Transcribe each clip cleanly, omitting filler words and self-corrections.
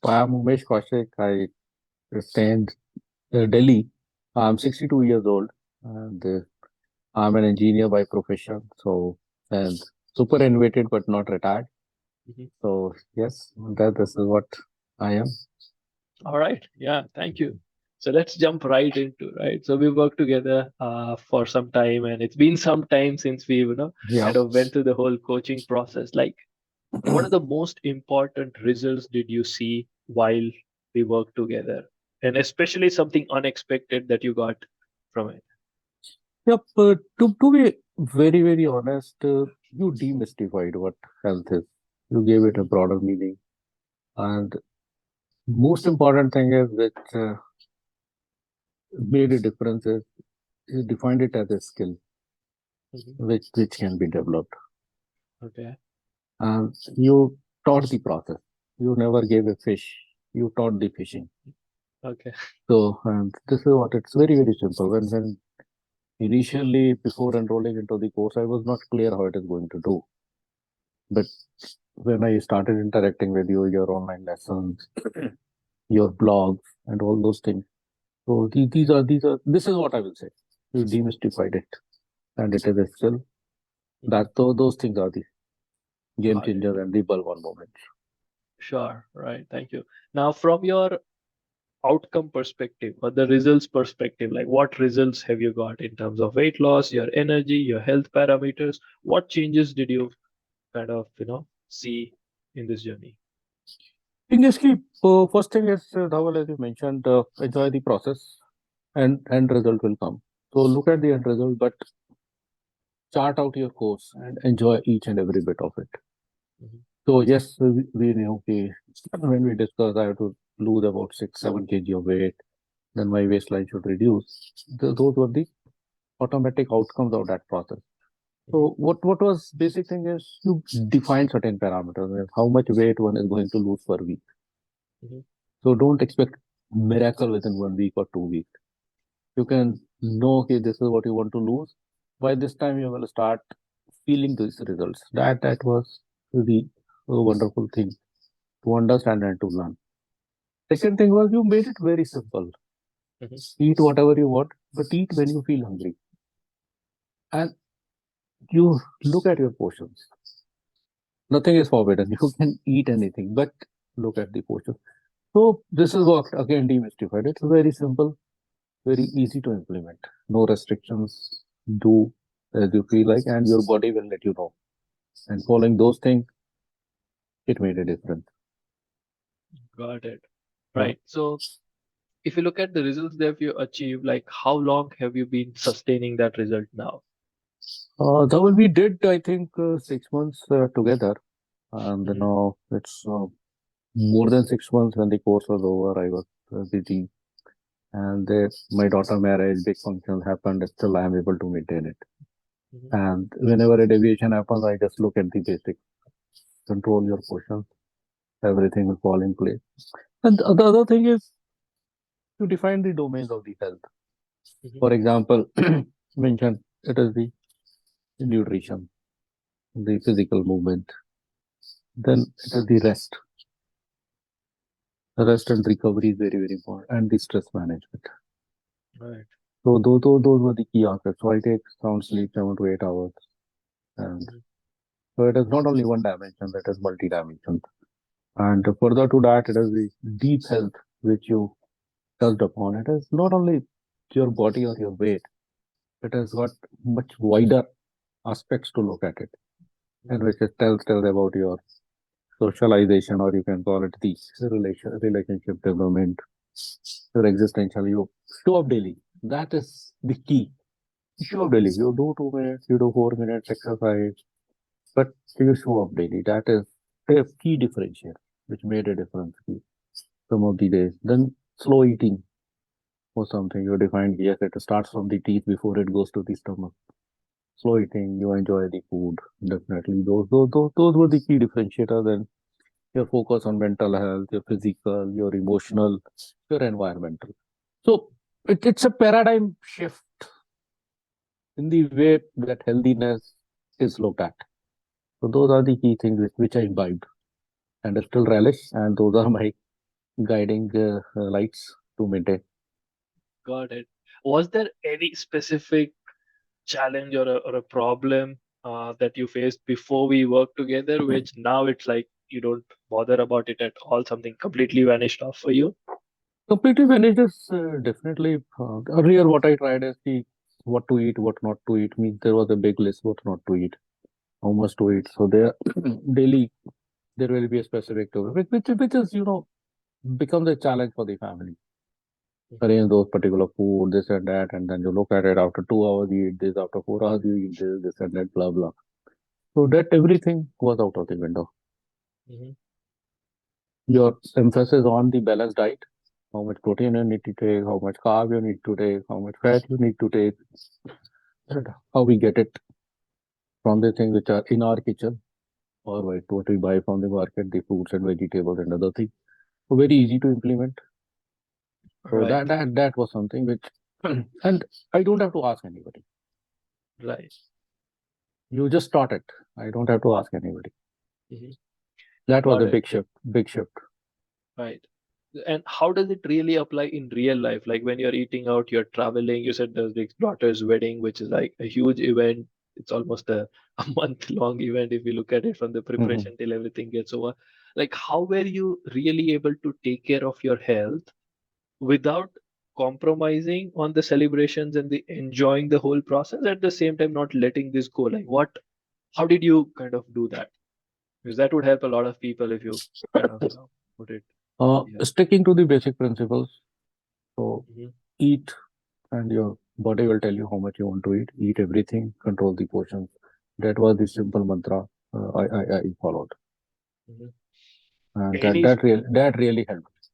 I'm Umesh Kaushik. I stay in Delhi. I'm 62 years old and I'm an engineer by profession. And super innovated but not retired. Mhm. So, yes, this is what I am. All right. Yeah. Thank you. So let's jump right into right. So we worked together for some time, and it's been some time since we, Yeah. kind of went through the whole coaching process. Like, what are the most important results did you see while we worked together, and especially something unexpected that you got from it? Yep. To be very, very honest, you demystified what health is. You gave it a Mhm. broader meaning. And most important thing is which made a difference is you defined it as a skill Mhm. which can be developed. Okay. And you taught the process. You never gave a fish. You taught the fishing. Okay. So, and this is what it's very, very simple. When initially before enrolling into the course, I was not clear how it is going to do. But when I started interacting with you, your online lessons, your blogs, and all those things. So these are this is what I will say. You demystified it, and it is a skill. Mhm. Those things are the game Got it. changer and the bulb on moment. Sure. Right. Thank you. Now, from your outcome perspective or the results perspective, like what results have you got in terms of weight loss, your energy, your health parameters? What changes did you kind of see in this journey? Thing is, ki, first thing is, Dhawal, as you mentioned, enjoy the process and end result will come. So look at the end result, but chart out your course and enjoy each and every bit of it. Mhm. So yes, we knew okay, when we discussed I have to lose about 6-7 kg of weight, then my waistline should reduce. Those were the automatic outcomes of that process. Mhm. So what was basic thing is you define certain parameters, like how much weight one is going to lose per week. Mhm. So don't expect miracle within 1 week or 2 weeks. You can know okay, this is what you want to lose. By this time you will start feeling these results. That was the wonderful thing to understand and to learn. Second thing was you made it very simple. Mhm. Eat whatever you want, but eat when you feel hungry. And you look at your portions. Nothing is forbidden. You can eat anything, but look at the portions. So this is what again demystified. It's very simple, very easy to implement. No restrictions. Do as you feel like, and your body will let you know. And following those things, it made a difference. Got it. Yeah. Right. So if you look at the results that you achieved, like how long have you been sustaining that result now? That we did, I think, 6 months together, and Mhm. now it's more than 6 months. When the course was over, I was busy, and my daughter marriage, big functions happened. Still, I am able to maintain it. Mhm. And whenever a deviation happens, I just look at the basics, control your portion, everything will fall in place. And the other thing is to define the domains of the health. Mhm. For example, mention it is the nutrition, the physical movement, then it is the rest. The rest and recovery is very, very important, and the stress management. Right. So those were the key aspects. So I take sound sleep 7 to 8 hours, and Mhm. so it is not only one dimension; that is multi-dimension. And further to that, it is the deep health which you touched upon. It is not only your body or your weight; it has got much wider aspects to look at it, and which it tells about your socialization, or you can call it the relationship development, your existential. You show up daily. That is the key. Show up daily. You do 2 minutes, you do 4 minutes exercise, but you show up daily. That is a key differentiator, which made a difference some of the days. Then slow eating was something you defined. Yes, it starts from the teeth before it goes to the stomach. Slow eating, you enjoy the food. Definitely, those were the key differentiators. And your focus on mental health, your physical, your emotional, your environmental. So it's a paradigm shift in the way that healthiness is looked at. So those are the key things which I imbibed and I still relish, and those are my guiding lights to maintain. Got it. Was there any specific challenge or a problem that you faced before we worked together, which now it's like you don't bother about it at all, something completely vanished off for you? Completely managed is definitely earlier. What I tried is the what to eat, what not to eat. Means there was a big list what not to eat, how much to eat. So there daily there will be a specific to which is becomes a challenge for the family. Mhm. Arrange those particular food, this and that, and then you look at it after 2 hours you eat this, after 4 hours you eat this and that, blah blah. So that everything was out of the window. Mhm. Your emphasis on the balanced diet, how much protein you need to take, how much carb you need to take, how much fat you need to take, and how we get it from the things which are in our kitchen or what we buy from the market, the fruits and vegetables and other things. So very easy to implement. So Right, that was something which, and I don't have to ask anybody. right. You just start it. I don't have to ask anybody. Mhm. That was Got a it. big shift. Big shift. Right. And how does it really apply in real life? Like when you're eating out, you're traveling, you said there's the daughter's wedding, which is like a huge event. It's almost a month-long event if you look at it from the Mhm. preparation till everything gets over. Like, how were you really able to take care of your health without compromising on the celebrations and the enjoying the whole process at the same time not letting this go? Like, how did you kind of do that? Because that would help a lot of people if you kind of, put it here. Sticking to the basic principles. So Mhm. eat, and your body will tell you how much you want to eat. Eat everything. Control the portions. That was the simple mantra I followed, Mhm. and Any that really helped.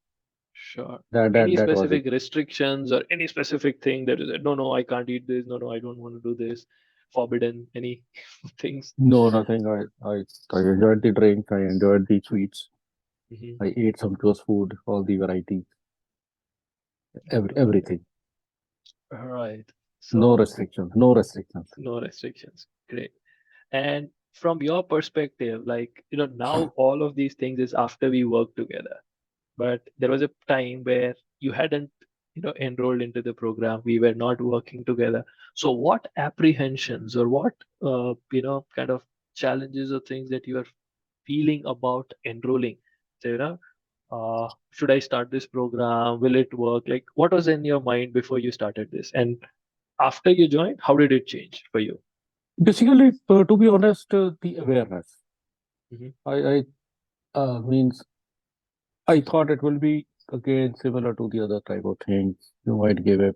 sure. That Any that was it. specific restrictions or any specific thing that is no, no, I can't eat this. No, no, I don't want to do this. Forbidden. Any things? No, nothing. I enjoyed the drink. I enjoyed the sweets. Hmm. I ate sumptuous food, all the varieties, Got it. everything. All right. No So restrictions. No restrictions. no restrictions. Great. And from your perspective, like, now all of these things is after we work together. But there was a time where you hadn't, enrolled into the program. We were not working together. So what apprehensions or what, kind of challenges or things that you are feeling about enrolling? So, should I start this program? Will it work? Like, what was in your mind before you started this? And after you joined, how did it change for you? Basically, to be honest, the awareness. Hmm. I means I thought it will be again similar to the other type of things. You might give a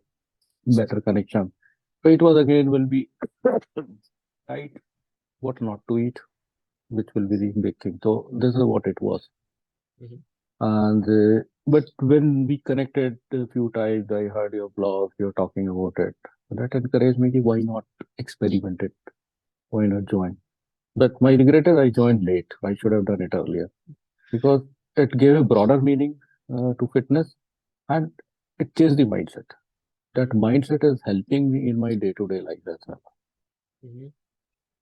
better connection. But it was again will be right what not to eat, which will be the big thing. So this is what it was. Hmm. And but when we connected a few times, I heard your blog, you're talking about it. That encouraged me. Ki, why not experiment it? Why not join? But my regret is I joined late. I should have done it earlier because it gave a broader meaning to fitness and it changed the mindset. That Hmm. mindset is helping me in my day-to-day life as well. Hmm.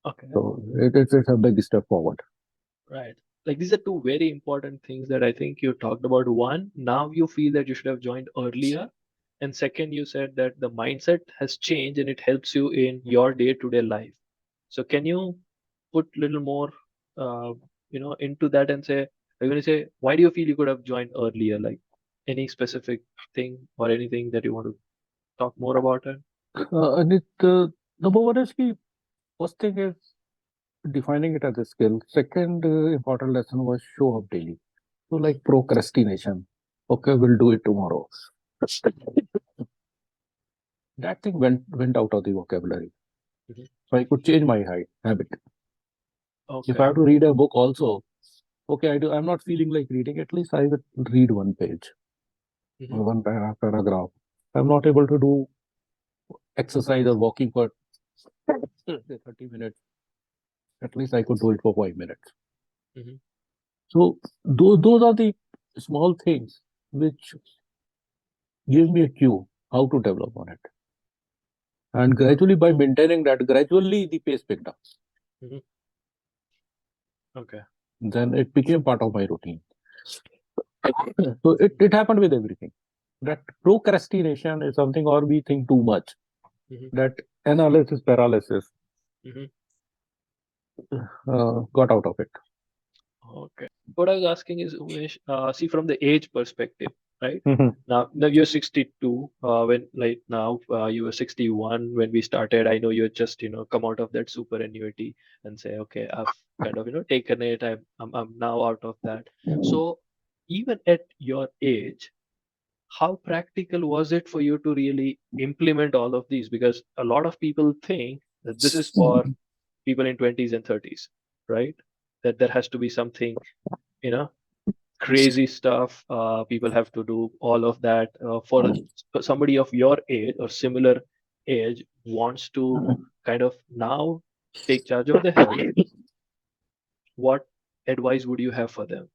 Okay. So it's a big step forward. Right. Like these are two very important things that I think you talked about. One, now you feel that you should have joined earlier. And second, you said that the mindset has changed and it helps you in your day-to-day life. So can you put a little more, into that and say, I'm going to say, why do you feel you could have joined earlier? Like any specific thing or anything that you want to talk more about it? And number one is the first thing is defining it as a skill. Second important lesson was show up daily. So Mhm. like procrastination. Okay, we'll do it tomorrow. That thing went out of the vocabulary. Mhm. So I could change my habit. If I Okay. have to read a book also, okay, I'm not feeling like reading. At least I will read one page Hmm. or one paragraph. I'm not able to do exercise or walking for say 30 minutes. At least I could do it for 5 minutes. Hmm. So those are the small things which give me a cue how to develop on it. And gradually, by maintaining that, gradually the pace picked up. Hmm. Okay. Then it became part of my routine. So it happened with everything. That procrastination is something, or we think too much. Mhm, That analysis paralysis mhm. got out of it. Okay. What I was asking is, Umesh, see from the age perspective, right? Mhm. Now you're 62. When like now you were 61 when we started. I know you're just come out of that superannuity and say, okay, I've kind of taken it. I'm now out of that. So even at your age, how practical was it for you to really implement all of these? Because a lot of people think that this is for people in 20s and 30s, right? That there has to be something, you know, crazy stuff. People have to do all of that. For somebody of your age or similar age wants to kind of now take charge of the health, what advice would you have for them?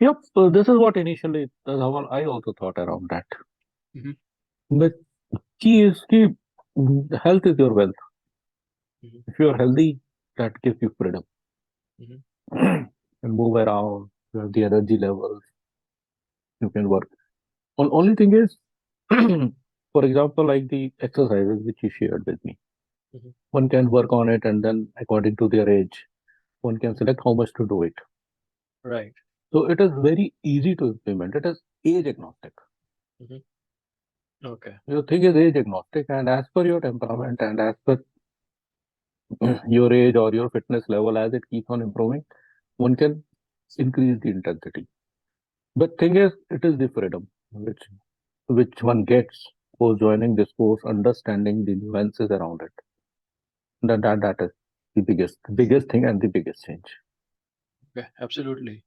Yep, this is what initially how I also thought around that. Hmm. But key, health is your wealth. Hmm. If you are healthy, that gives you freedom. Hmm. And move around, you have the energy levels, you can work. Only thing is, for example, like the exercises which you shared with me, Hmm. one can work on it and then according to their age, one can select how much to do it. Right. So it is very easy to implement. It is age agnostic. Hmm. Okay. Your thing is age agnostic, and as per your temperament and as per your age or your fitness level, as it keeps on improving, one can increase the intensity. But thing is, it is the freedom which one gets for joining this course, understanding the nuances around it. That is the biggest thing and the biggest change. Okay. Absolutely.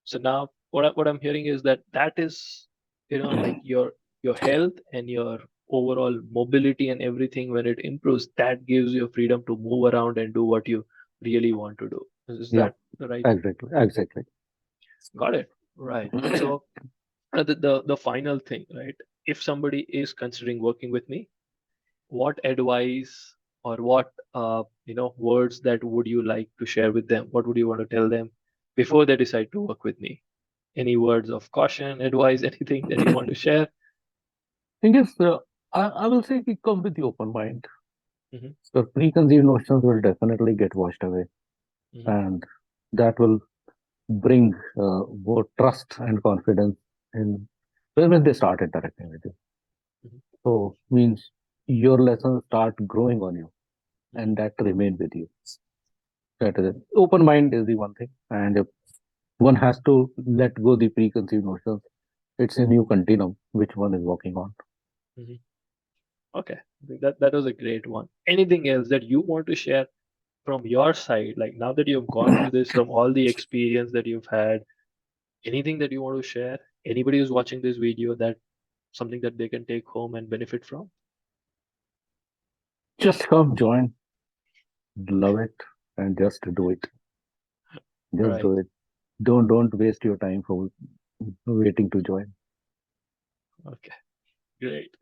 So now what I'm hearing is that is like your health and your overall mobility and everything when it improves, that gives you freedom to move around and do what you really want to do. Is Yeah, that the right? exactly. Got it. Right. So the final thing, right? If somebody is considering working with me, what advice or what words that would you like to share with them? What would you want to tell them before they decide to work with me? Any words of caution, advice, anything that you want to share? Thing is, I will say we come with the open mind. Hmm. The preconceived notions will definitely get washed away, Hmm. and that will bring more trust and confidence in when they start interacting with you. Hmm. So means your lessons start growing on you, Hmm. and that remain with you. That is it. Open mind is the one thing, and one has to let go the preconceived notions. It's a new continuum which one is working on. Hmm. Okay, I think that was a great one. Anything else that you want to share from your side? Like now that you've gone through this, from all the experience that you've had, anything that you want to share? Anybody who's watching this video, that something that they can take home and benefit from? Just come, join, love it, and just do it. Just Right. do it. Don't waste your time for waiting to join. Okay. Great.